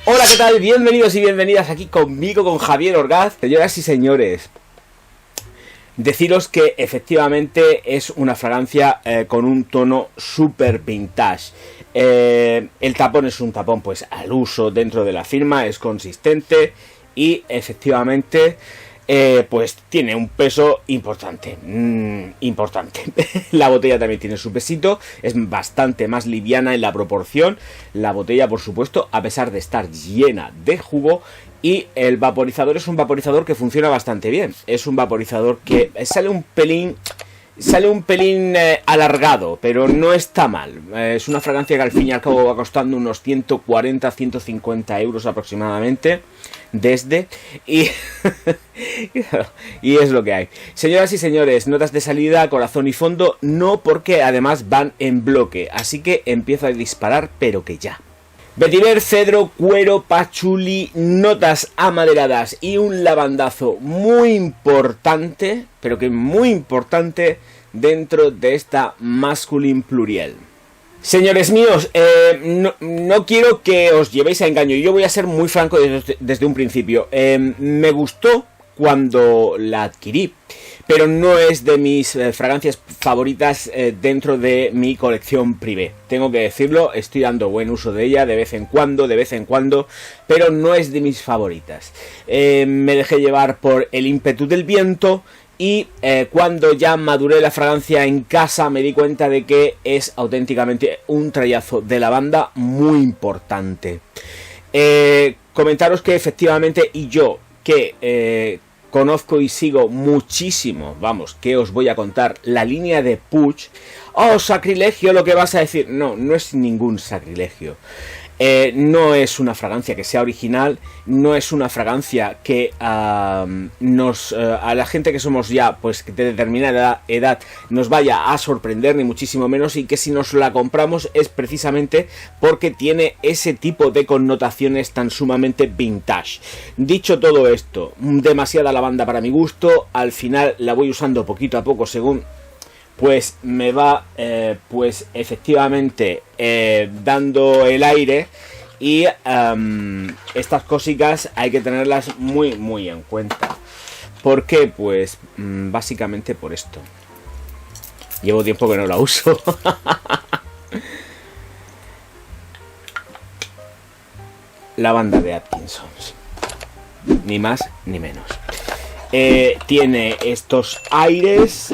Hola, ¿qué tal? Bienvenidos y bienvenidas aquí conmigo, con Javier Orgaz. Señoras y señores, deciros que efectivamente es una fragancia con un tono super vintage. El tapón es un tapón pues al uso dentro de la firma, es consistente y efectivamente pues tiene un peso importante. La botella también tiene su pesito, es bastante más liviana en la proporción. La botella, por supuesto, a pesar de estar llena de jugo. Y el vaporizador es un vaporizador que funciona bastante bien. Es un vaporizador que sale un pelín alargado, pero no está mal. Es una fragancia que al fin y al cabo va costando unos 140-150 euros aproximadamente. Y es lo que hay. Señoras y señores, notas de salida, corazón y fondo, no, porque además van en bloque. Así que empiezo a disparar, pero que ya. Vetiver, cedro, cuero, pachuli, notas amaderadas y un lavandazo muy importante, pero que muy importante dentro de esta Masculine Pluriel. Señores míos, no quiero que os llevéis a engaño. Yo voy a ser muy franco desde un principio. Me gustó cuando la adquirí, pero no es de mis fragancias favoritas dentro de mi colección privé. Tengo que decirlo, estoy dando buen uso de ella de vez en cuando, pero no es de mis favoritas. Me dejé llevar por el ímpetu del viento. Y cuando ya maduré la fragancia en casa me di cuenta de que es auténticamente un trayazo de lavanda muy importante. Comentaros que efectivamente, y yo que conozco y sigo muchísimo, vamos, que os voy a contar la línea de Puig. Oh, sacrilegio lo que vas a decir. No, no es ningún sacrilegio. No es una fragancia que sea original, no es una fragancia que a la gente que somos ya pues de determinada edad nos vaya a sorprender, ni muchísimo menos, y que si nos la compramos es precisamente porque tiene ese tipo de connotaciones tan sumamente vintage. Dicho todo esto, demasiada lavanda para mi gusto, al final la voy usando poquito a poco según pues me va pues efectivamente dando el aire, y estas cositas hay que tenerlas muy en cuenta. ¿Por qué? Pues básicamente por esto. Llevo tiempo que no la uso. Lavanda de Atkinsons, ni más ni menos. Tiene estos aires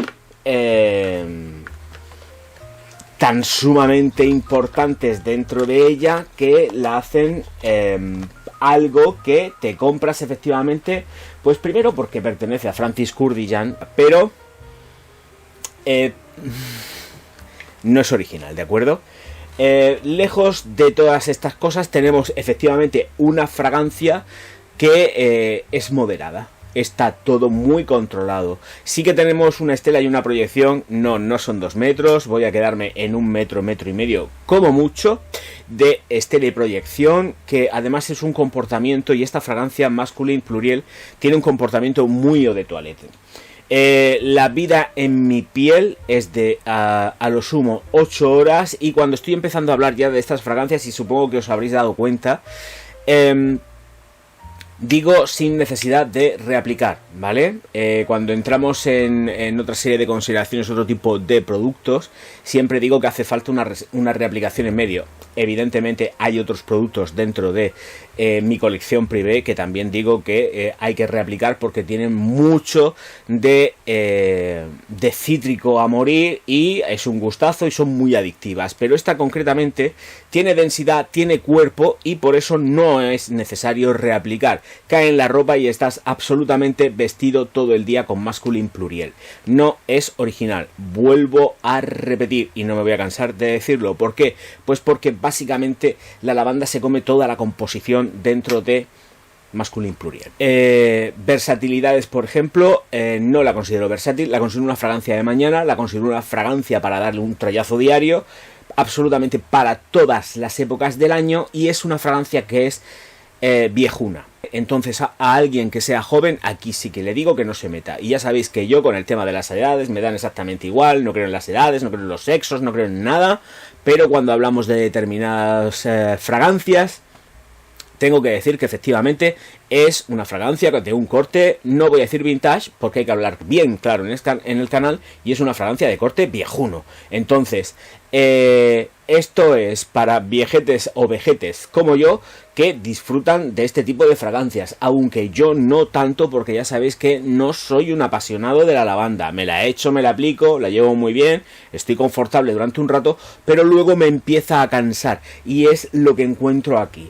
tan sumamente importantes dentro de ella que la hacen algo que te compras efectivamente, pues primero porque pertenece a Francis Kurkdjian, pero no es original, ¿de acuerdo? Lejos de todas estas cosas tenemos efectivamente una fragancia que es moderada. Está todo muy controlado. Sí que tenemos una estela y una proyección. No son 2 metros. Voy a quedarme en 1 metro, metro y medio como mucho de estela y proyección, que además es un comportamiento, y esta fragancia Masculine Pluriel tiene un comportamiento muy eau de toilette. La vida en mi piel es de a lo sumo 8 horas, y cuando estoy empezando a hablar ya de estas fragancias, y supongo que os habréis dado cuenta, digo sin necesidad de reaplicar, ¿vale? Cuando entramos en otra serie de consideraciones, otro tipo de productos, siempre digo que hace falta una reaplicación en medio. Evidentemente hay otros productos dentro de mi colección privé que también digo que hay que reaplicar porque tienen mucho de cítrico a morir, y es un gustazo y son muy adictivas. Pero esta concretamente tiene densidad, tiene cuerpo, y por eso no es necesario reaplicar. Cae en la ropa y estás absolutamente vestido todo el día con Masculine Pluriel. No es original, vuelvo a repetir, y no me voy a cansar de decirlo. ¿Por qué? Pues porque básicamente la lavanda se come toda la composición dentro de Masculine Pluriel. Versatilidades, por ejemplo, no la considero versátil, la considero una fragancia de mañana, la considero una fragancia para darle un trayazo diario, absolutamente para todas las épocas del año, y es una fragancia que es viejuna. Entonces a alguien que sea joven, aquí sí que le digo que no se meta. Y ya sabéis que yo con el tema de las edades me dan exactamente igual, no creo en las edades, no creo en los sexos, no creo en nada, pero cuando hablamos de determinadas fragancias, tengo que decir que efectivamente es una fragancia de un corte, no voy a decir vintage, porque hay que hablar bien claro en el canal, y es una fragancia de corte viejuno. Entonces, esto es para viejetes o vejetes como yo, que disfrutan de este tipo de fragancias, aunque yo no tanto, porque ya sabéis que no soy un apasionado de la lavanda. Me la echo, me la aplico, la llevo muy bien, estoy confortable durante un rato, pero luego me empieza a cansar, y es lo que encuentro aquí,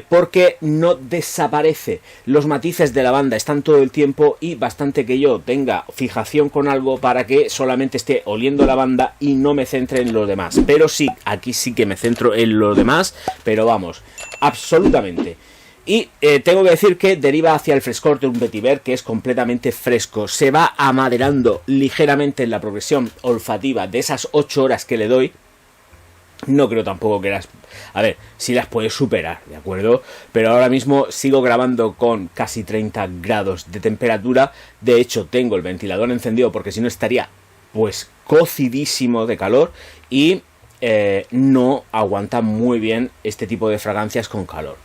porque no desaparece. Los matices de lavanda están todo el tiempo, y bastante que yo tenga fijación con algo para que solamente esté oliendo lavanda y no me centre en lo demás. Pero sí, aquí sí que me centro en lo demás, pero vamos, absolutamente. Y tengo que decir que deriva hacia el frescor de un vetiver que es completamente fresco. Se va amaderando ligeramente en la progresión olfativa de esas 8 horas que le doy. No creo tampoco que las... A ver, si las puedes superar, ¿de acuerdo? Pero ahora mismo sigo grabando con casi 30 grados de temperatura. De hecho, tengo el ventilador encendido porque si no estaría, pues, cocidísimo de calor. Y no aguanta muy bien este tipo de fragancias con calor.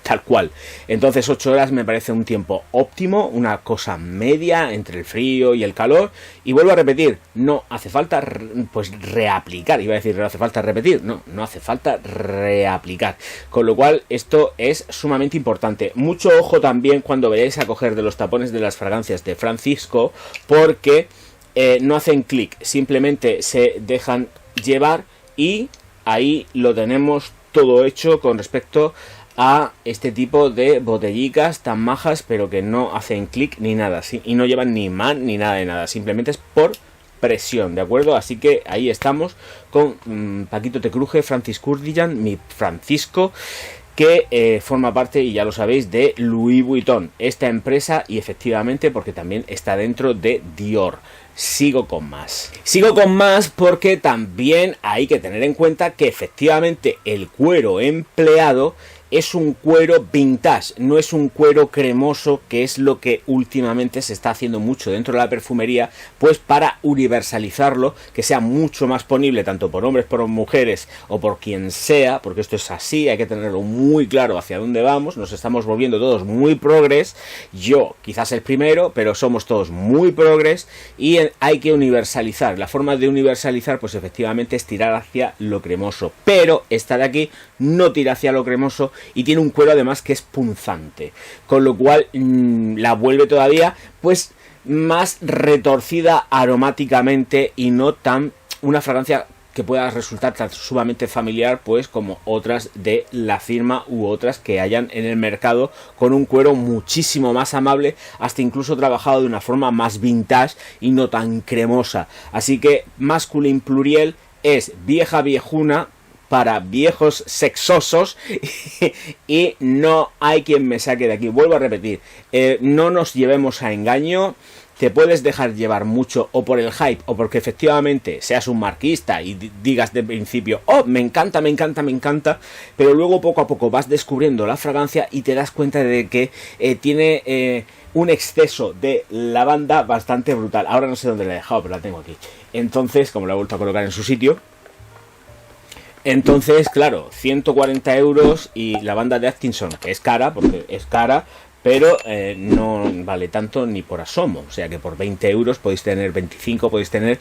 Tal cual. Entonces 8 horas me parece un tiempo óptimo, una cosa media entre el frío y el calor. Y vuelvo a repetir, no hace falta pues reaplicar. Iba a decir, no hace falta repetir. No, no hace falta reaplicar. Con lo cual esto es sumamente importante. Mucho ojo también cuando vayáis a coger de los tapones de las fragancias de Francisco, porque no hacen clic, simplemente se dejan llevar y ahí lo tenemos todo hecho con respecto a este tipo de botellicas tan majas, pero que no hacen clic ni nada, ¿sí? Y no llevan ni man ni nada de nada, simplemente es por presión, ¿de acuerdo? Así que ahí estamos con Paquito Te Cruje, Francis Kurkdjian, mi Francisco, que forma parte, y ya lo sabéis, de Louis Vuitton, esta empresa, y efectivamente porque también está dentro de Dior. Sigo con más porque también hay que tener en cuenta que efectivamente el cuero empleado es un cuero vintage, no es un cuero cremoso, que es lo que últimamente se está haciendo mucho dentro de la perfumería, pues para universalizarlo, que sea mucho más ponible tanto por hombres, por mujeres o por quien sea, porque esto es así, hay que tenerlo muy claro hacia dónde vamos. Nos estamos volviendo todos muy progres, yo quizás el primero, pero somos todos muy progres, y hay que universalizar. La forma de universalizar, pues efectivamente es tirar hacia lo cremoso, pero esta de aquí no tira hacia lo cremoso y tiene un cuero además que es punzante, con lo cual la vuelve todavía pues más retorcida aromáticamente, y no tan una fragancia que pueda resultar tan sumamente familiar pues como otras de la firma u otras que hayan en el mercado, con un cuero muchísimo más amable, hasta incluso trabajado de una forma más vintage y no tan cremosa. Así que Masculine Pluriel es vieja viejuna para viejos sexosos y no hay quien me saque de aquí. Vuelvo a repetir, no nos llevemos a engaño. Te puedes dejar llevar mucho o por el hype o porque efectivamente seas un marquista y digas de principio, oh, me encanta, me encanta, me encanta, pero luego poco a poco vas descubriendo la fragancia y te das cuenta de que tiene un exceso de lavanda bastante brutal. Ahora no sé dónde la he dejado, pero la tengo aquí. Entonces, como la he vuelto a colocar en su sitio, entonces, claro, 140 euros y la banda de Atkinson, que es cara, porque es cara, pero no vale tanto ni por asomo. O sea que por 20 euros podéis tener 25, podéis tener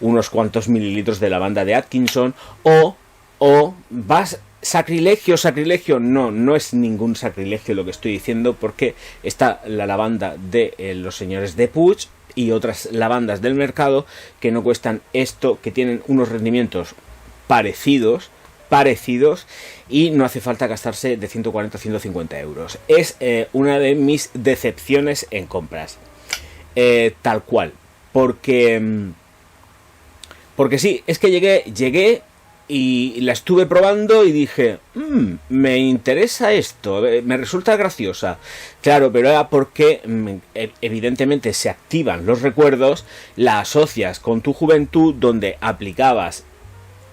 unos cuantos mililitros de lavanda de Atkinson, o vas... ¿Sacrilegio? No, no es ningún sacrilegio lo que estoy diciendo, porque está la lavanda de los señores de Puig y otras lavandas del mercado que no cuestan esto, que tienen unos rendimientos parecidos, y no hace falta gastarse de 140 a 150 euros. Es una de mis decepciones en compras, tal cual, porque sí, es que llegué y la estuve probando y dije, me interesa esto, me resulta graciosa. Claro, pero era porque evidentemente se activan los recuerdos, la asocias con tu juventud, donde aplicabas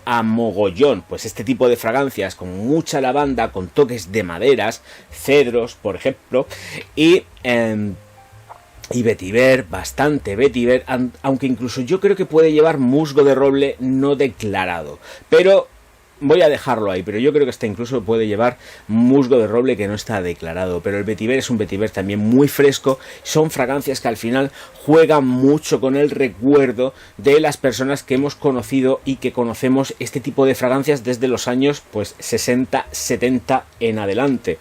a mogollón pues este tipo de fragancias con mucha lavanda, con toques de maderas, cedros por ejemplo, y vetiver, bastante vetiver, aunque incluso yo creo que puede llevar musgo de roble no declarado, pero voy a dejarlo ahí, pero yo creo que este incluso puede llevar musgo de roble que no está declarado. Pero el vetiver es un vetiver también muy fresco. Son fragancias que al final juegan mucho con el recuerdo de las personas que hemos conocido y que conocemos este tipo de fragancias desde los años pues 60, 70 en adelante.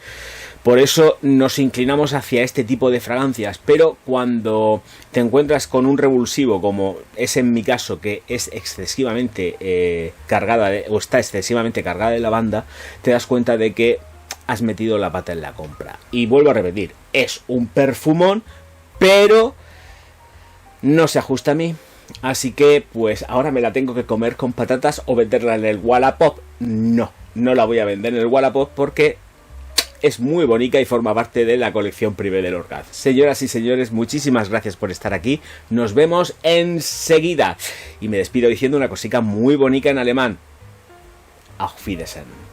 Por eso nos inclinamos hacia este tipo de fragancias, pero cuando te encuentras con un revulsivo, como es en mi caso, que es excesivamente cargada o está excesivamente cargada de lavanda, te das cuenta de que has metido la pata en la compra. Y vuelvo a repetir, es un perfumón, pero no se ajusta a mí. Así que pues ahora me la tengo que comer con patatas o venderla en el Wallapop. No la voy a vender en el Wallapop porque es muy bonita y forma parte de la colección Privé del Orgaz. Señoras y señores, muchísimas gracias por estar aquí. Nos vemos enseguida. Y me despido diciendo una cosica muy bonita en alemán. Auf Wiedersehen.